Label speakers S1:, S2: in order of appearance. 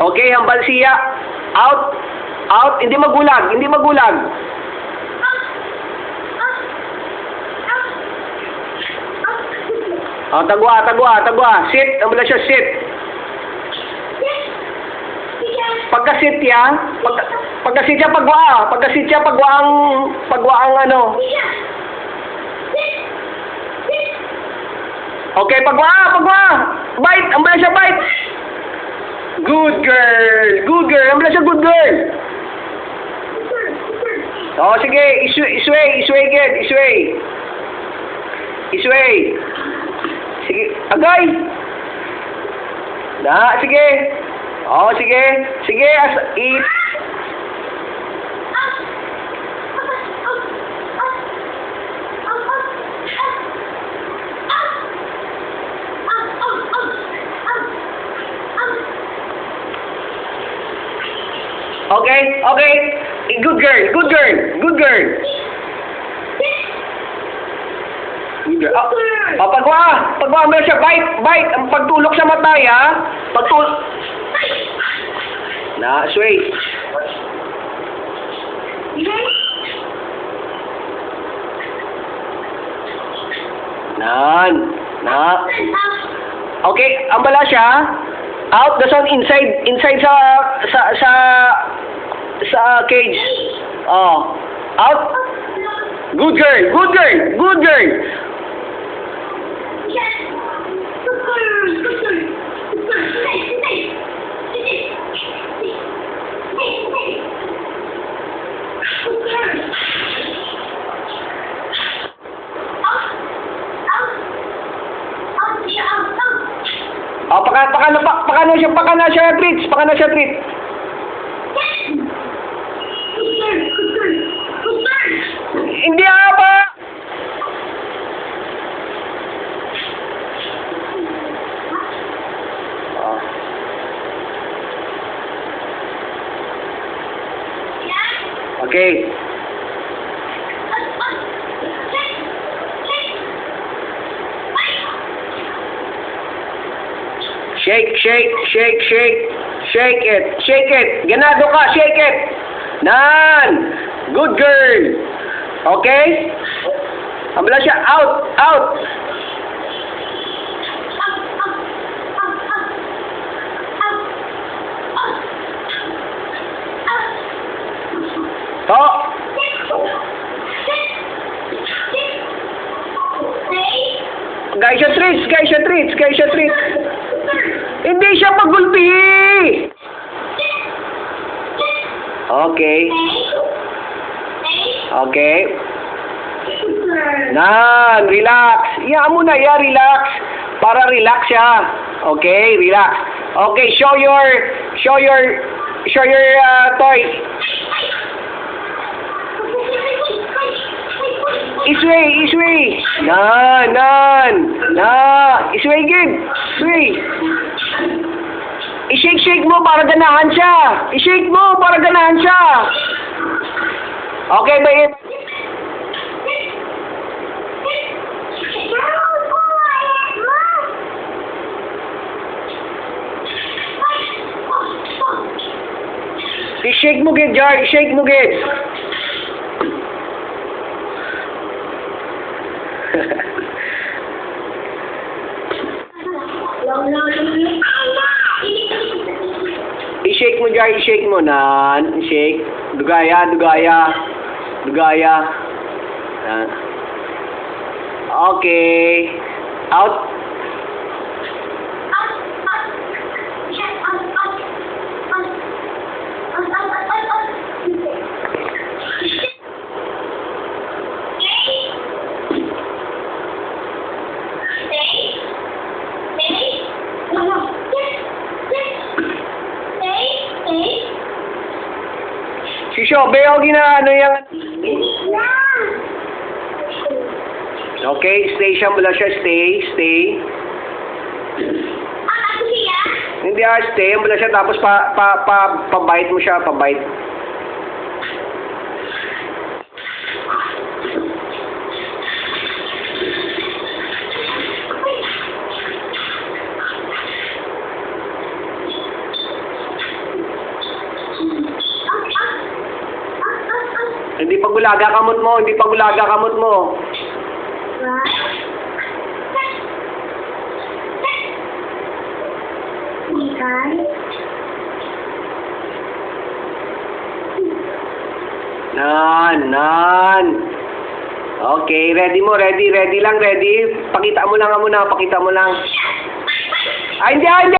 S1: Okay, hambal siya. Out. Out. Hindi magulag. Hindi magulag. Oh, tagwa, tagwa, tagwa. Sit. Hambal siya, sit. Pagka-sit ya. Pagka-sit siya, pagwa. Pagka-sit siya, pagwa ang ano. Okay, pagwa, pagwa. Bite. Hambal siya, bite. Good girl. Good girl. Hambal siya, good girl. Oh, sige. Isway. Isway, kid. Isway. Isway. Sige. Agay. Sige. Oh, sige. Sige. Eat. Okay. Okay. Good girl. Good girl. Good girl. Pagwa! Pagwa mo siya, bite! Bite! Ang pagtulok sa mata, ha? Pagtulok... Sway. Okay, ang bala siya. Out, the sun inside sa cage. Oh. Out. Good girl. Good girl. Good girl. Oh, pakana siya treats. Pakana siya treat. Hindi ba? Okay. Shake, shake, shake, shake. Shake it. Shake it. Ganado ka. Shake it. Good girl. Okay? Ambala siya. Out. Out. Guys, siya treats. Guys, siya treats. Guys, siya treats. Hindi siya pagulpi. Okay. Okay. Relax. Iyan mo na, relax. Para relax siya. Okay, relax. Okay, show your toy. Isway. Isway, good. Isway. I-shake mo para ganahan siya. I-shake mo para ganahan siya. Okay, babe. I-shake mo, gid, Jar. I-shake mo, gid. I-shake mo, Jar. I-shake mo. I-shake. Dugaya. Okay. Out. Shobe, o ginaano yan. Okay, stay siya mula siya. Stay. Hindi stay mula siya. Tapos pa-bite mo siya. Pa-bite. Hindi pa bulaga kamot mo, hindi pa bulaga kamot mo. Nan. Okay, ready mo, ready lang, ready. Pakita mo lang muna, pakita mo lang. Ay, hindi.